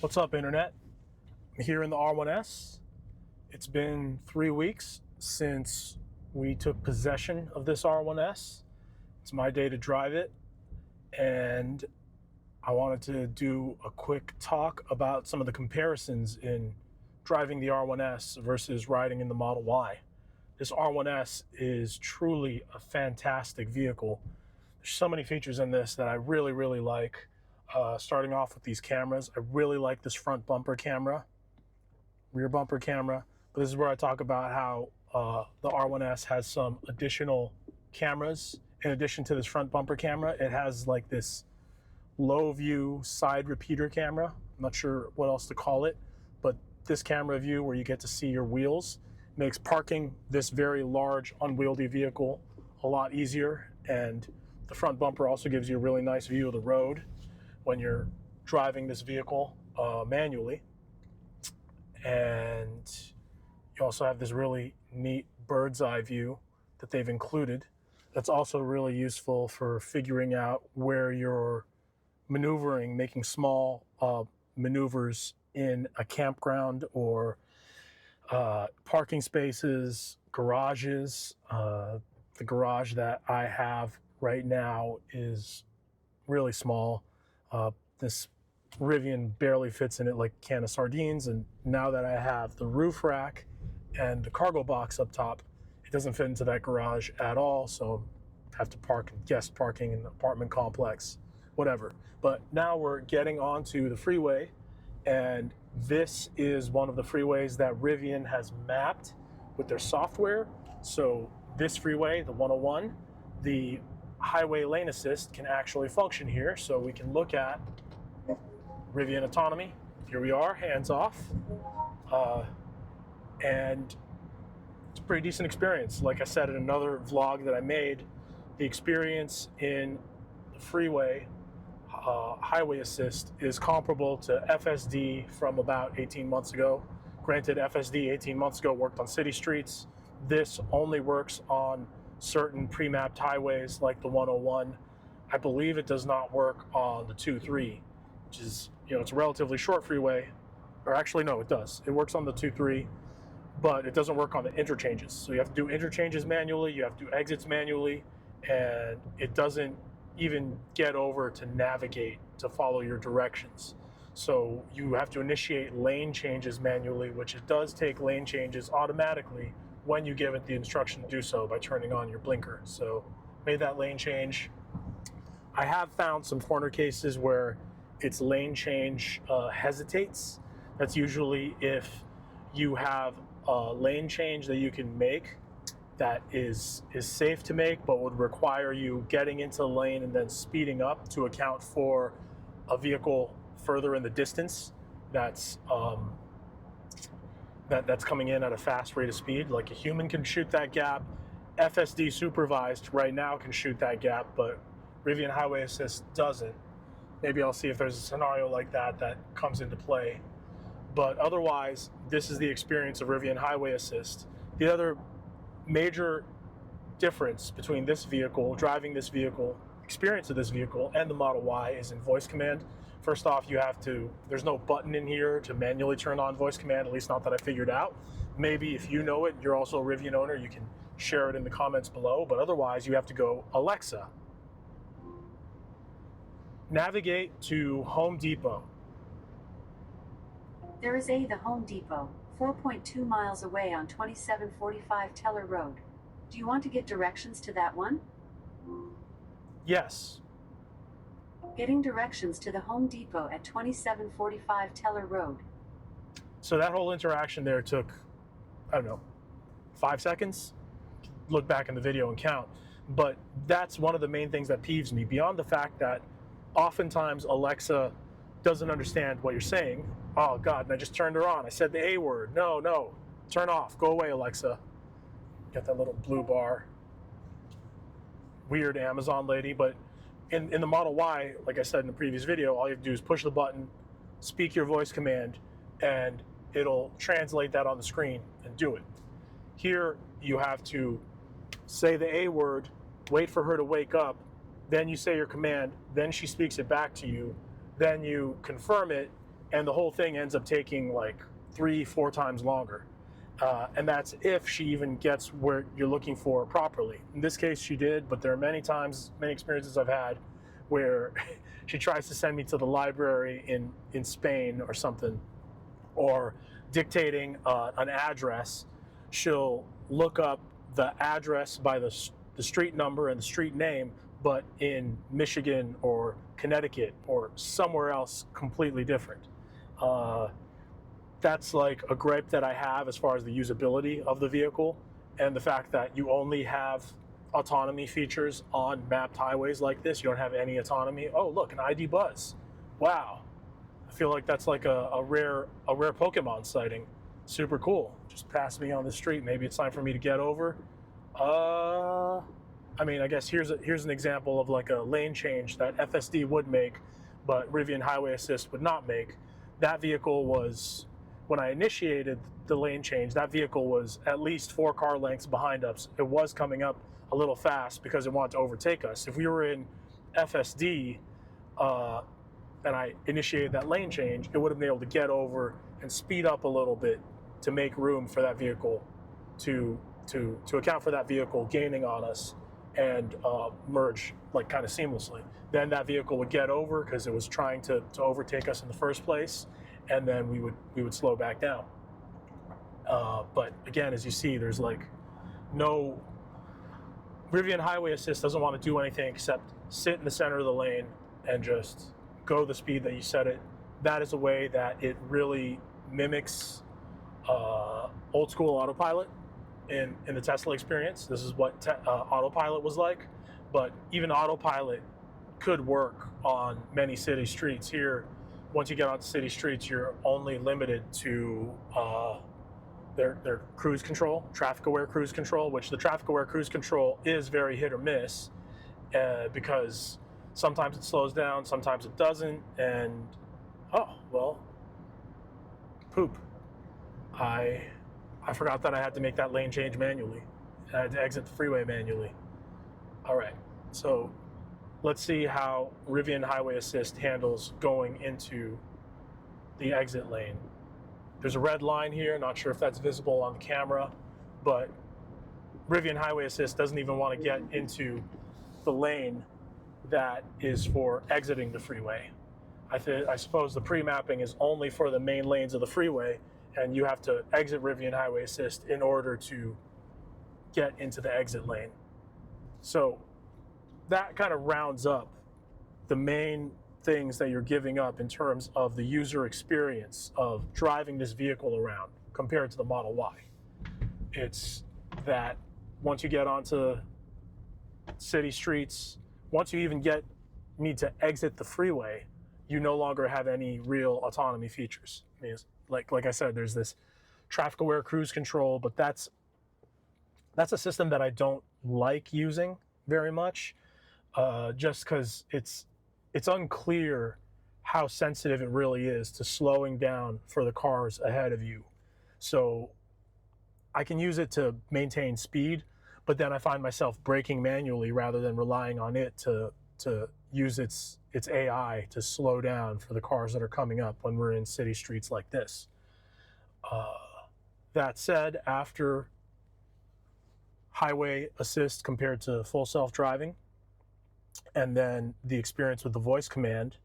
What's up, Internet? I'm here in the R1S. It's been 3 weeks since we took possession of this R1S. It's my day to drive it, and I wanted to do a quick talk about some of the comparisons in driving the R1S versus riding in the Model Y. This R1S is truly a fantastic vehicle. There's so many features in this that I really like. Starting off with these cameras, I really like this front bumper camera, rear bumper camera. But this is where I talk about how the R1S has some additional cameras. In addition to this front bumper camera, it has like this low view side repeater camera. I'm not sure what else to call it, but this camera view where you get to see your wheels makes parking this very large, unwieldy vehicle a lot easier. And the front bumper also gives you a really nice view of the road when you're driving this vehicle manually. And you also have this really neat bird's eye view that they've included. That's also really useful for figuring out where you're maneuvering, making small maneuvers in a campground or parking spaces, garages. The garage that I have right now is really small. This Rivian barely fits in it like a can of sardines, and now that I have the roof rack and the cargo box up top, it doesn't fit into that garage at all, so I have to park guest parking in the apartment complex, whatever. But now we're getting onto the freeway, and this is one of the freeways that Rivian has mapped with their software. So this freeway, the 101, the highway lane assist can actually function here. So we can look at Rivian autonomy. Here we are, hands off. And it's a pretty decent experience. Like I said in another vlog that I made, the experience in the freeway highway assist is comparable to FSD from about 18 months ago. Granted, FSD 18 months ago worked on city streets. This only works on certain pre-mapped highways like the 101. I believe it does not work on the 2-3, which is, it's a relatively short freeway. Or actually, no, it does. It works on the 2-3, but it doesn't work on the interchanges. So you have to do interchanges manually, you have to do exits manually, and it doesn't even get over to navigate to follow your directions. So you have to initiate lane changes manually, which it does take lane changes automatically when you give it the instruction to do so by turning on your blinker. So made that lane change. I have found some corner cases where its lane change hesitates. That's usually if you have a lane change that you can make that is safe to make, but would require you getting into the lane and then speeding up to account for a vehicle further in the distance that's coming in at a fast rate of speed. Like a human can shoot that gap. FSD supervised right now can shoot that gap, but Rivian Highway Assist doesn't. Maybe I'll see if there's a scenario like that that comes into play. But otherwise, this is the experience of Rivian Highway Assist. The other major difference between this vehicle, driving this vehicle, experience of this vehicle, and the Model Y is in voice command. First off, there's no button in here to manually turn on voice command, at least not that I figured out. Maybe if you know it, you're also a Rivian owner, you can share it in the comments below, but otherwise you have to go, Alexa, navigate to Home Depot. There is the Home Depot, 4.2 miles away on 2745 HODLer Road. Do you want to get directions to that one? Yes. Getting directions to the Home Depot at 2745 HODLer Road. So that whole interaction there took, I don't know, 5 seconds? Look back in the video and count. But that's one of the main things that peeves me, beyond the fact that oftentimes Alexa doesn't understand what you're saying. Oh God, and I just turned her on. I said the A word. No, turn off. Go away, Alexa. Got that little blue bar. Weird Amazon lady, but in the Model Y, like I said in the previous video, all you have to do is push the button, speak your voice command, and it'll translate that on the screen and do it. Here, you have to say the A word, wait for her to wake up, then you say your command, then she speaks it back to you, then you confirm it, and the whole thing ends up taking like 3-4 times longer. And that's if she even gets where you're looking for properly. In this case, she did, but there are many experiences I've had where she tries to send me to the library in Spain or something, or dictating an address. She'll look up the address by the street number and the street name, but in Michigan or Connecticut or somewhere else completely different. That's like a gripe that I have as far as the usability of the vehicle, and the fact that you only have autonomy features on mapped highways like this. You don't have any autonomy. Oh, look, an ID Buzz. Wow. I feel like that's like a rare Pokemon sighting. Super cool. Just passed me on the street. Maybe it's time for me to get over. I mean, I guess here's an example of like a lane change that FSD would make, but Rivian Highway Assist would not make. That vehicle was, when I initiated the lane change, that vehicle was at least 4 car lengths behind us. It was coming up a little fast because it wanted to overtake us. If we were in FSD and I initiated that lane change, it would have been able to get over and speed up a little bit to make room for that vehicle to account for that vehicle gaining on us and merge like kind of seamlessly. Then that vehicle would get over because it was trying to overtake us in the first place, and then we would slow back down. But again, as you see, there's like no, Rivian Highway Assist doesn't want to do anything except sit in the center of the lane and just go the speed that you set it. That is a way that it really mimics old school autopilot in the Tesla experience. This is what autopilot was like, but even autopilot could work on many city streets. Here, once you get onto city streets, you're only limited to their cruise control, traffic aware cruise control, which the traffic aware cruise control is very hit or miss because sometimes it slows down, sometimes it doesn't, and oh, well, poop. I forgot that I had to make that lane change manually. I had to exit the freeway manually. All right, so let's see how Rivian Highway Assist handles going into the exit lane. There's a red line here, not sure if that's visible on the camera, but Rivian Highway Assist doesn't even want to get into the lane that is for exiting the freeway. I suppose the pre-mapping is only for the main lanes of the freeway, and you have to exit Rivian Highway Assist in order to get into the exit lane. So that kind of rounds up the main things that you're giving up in terms of the user experience of driving this vehicle around compared to the Model Y. It's that once you get onto city streets, once you even need to exit the freeway, you no longer have any real autonomy features. I mean, like I said, there's this traffic aware cruise control, but that's a system that I don't like using very much, just because it's unclear how sensitive it really is to slowing down for the cars ahead of you. So I can use it to maintain speed, but then I find myself braking manually rather than relying on it to use its AI to slow down for the cars that are coming up when we're in city streets like this. That said, after highway assist compared to full self-driving, and then the experience with the voice command,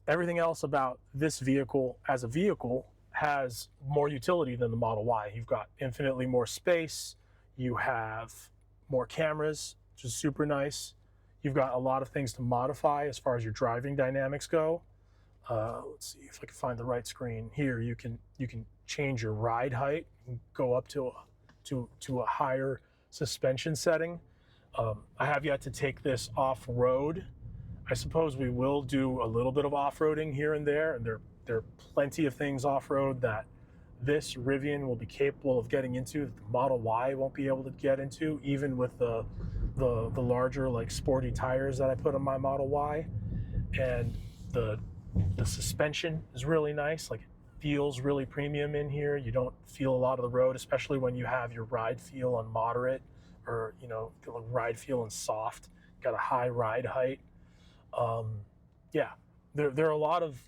everything else about this vehicle as a vehicle has more utility than the Model Y. You've got infinitely more space, you have more cameras, which is super nice. You've got a lot of things to modify as far as your driving dynamics go. Let's see if I can find the right screen. Here you can change your ride height, go up to a higher suspension setting. I have yet to take this off-road. I suppose we will do a little bit of off-roading here and there, and there are plenty of things off-road that this Rivian will be capable of getting into that the Model Y won't be able to get into, even with the larger, like, sporty tires that I put on my Model Y. And the suspension is really nice. Like, it feels really premium in here. You don't feel a lot of the road, especially when you have your ride feel on moderate, or ride feel on soft. Got a high ride height. Yeah, there are a lot of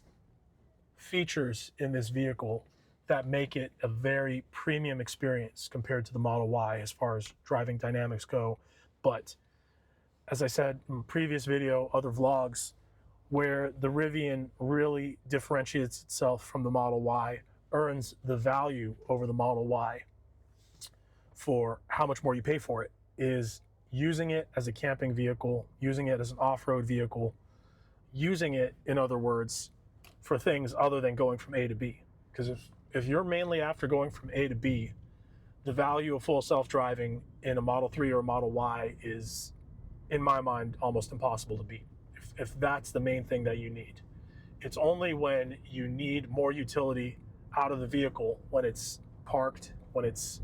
features in this vehicle that make it a very premium experience compared to the Model Y as far as driving dynamics go. But as I said in previous video, other vlogs, where the Rivian really differentiates itself from the Model Y, earns the value over the Model Y for how much more you pay for it, is using it as a camping vehicle, using it as an off-road vehicle, using it, in other words, for things other than going from A to B. Because if you're mainly after going from A to B, the value of full self-driving in a Model 3 or a Model Y is, in my mind, almost impossible to beat, if that's the main thing that you need. It's only when you need more utility out of the vehicle, when it's parked, when it's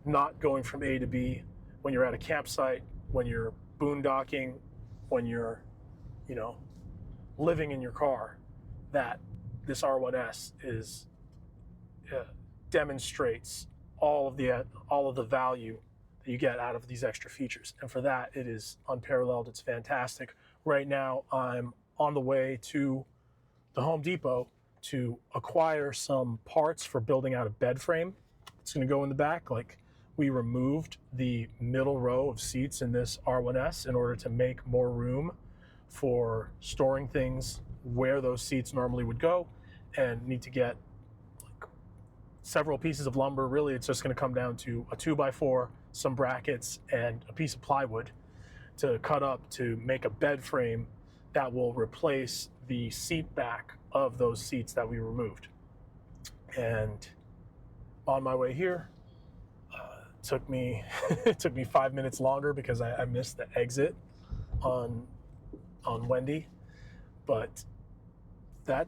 not going from A to B, when you're at a campsite, when you're boondocking, when you're, living in your car, that this R1S is demonstrates all of the value that you get out of these extra features. And for that, it is unparalleled. It's fantastic. Right now, I'm on the way to the Home Depot to acquire some parts for building out a bed frame. It's going to go in the back. Like, we removed the middle row of seats in this R1S in order to make more room for storing things where those seats normally would go, and need to get like several pieces of lumber. Really, it's just going to come down to a 2x4, some brackets, and a piece of plywood to cut up to make a bed frame that will replace the seat back of those seats that we removed. And on my way here, took me it took me 5 minutes longer because I missed the exit on Wendy. But I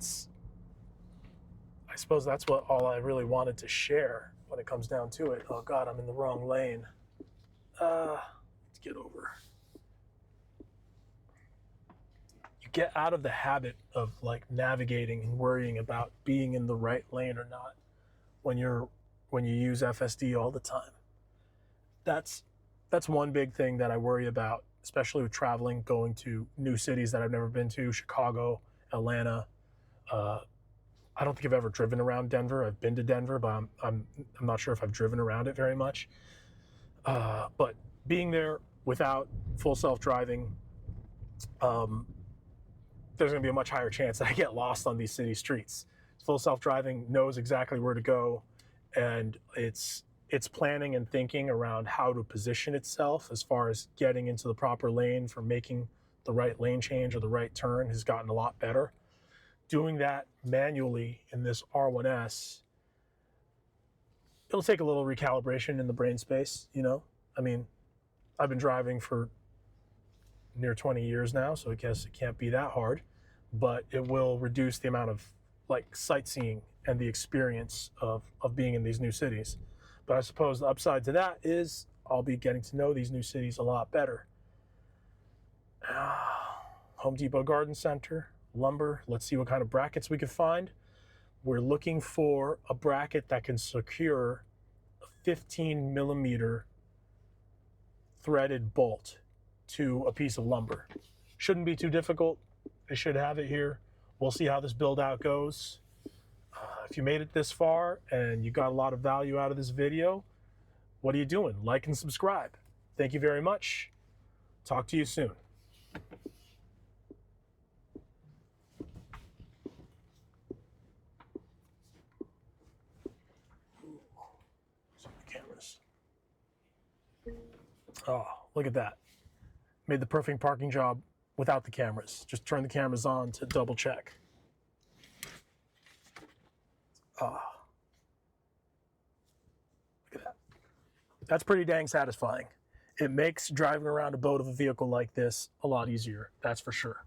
suppose that's what all I really wanted to share when it comes down to it. Oh God, I'm in the wrong lane. Let's get over. You get out of the habit of like navigating and worrying about being in the right lane or not when you use FSD all the time. That's one big thing that I worry about, especially with traveling, going to new cities that I've never been to, Chicago, Atlanta. I don't think I've ever driven around Denver. I've been to Denver, but I'm not sure if I've driven around it very much. But being there without full self-driving, there's going to be a much higher chance that I get lost on these city streets. Full self-driving knows exactly where to go, and it's planning and thinking around how to position itself as far as getting into the proper lane for making the right lane change or the right turn has gotten a lot better. Doing that manually in this R1S, it'll take a little recalibration in the brain space, I mean, I've been driving for near 20 years now, so I guess it can't be that hard, but it will reduce the amount of like sightseeing and the experience of being in these new cities. But I suppose the upside to that is I'll be getting to know these new cities a lot better. Home Depot Garden Center, lumber. Let's see what kind of brackets we can find. We're looking for a bracket that can secure a 15 millimeter threaded bolt to a piece of lumber. Shouldn't be too difficult. They should have it here. We'll see how this build out goes. If you made it this far and you got a lot of value out of this video, what are you doing? Like and subscribe. Thank you very much. Talk to you soon. Cameras. Oh, look at that. Made the perfect parking job without the cameras. Just turn the cameras on to double check. Look at that. That's pretty dang satisfying. It makes driving around a boat of a vehicle like this a lot easier, that's for sure.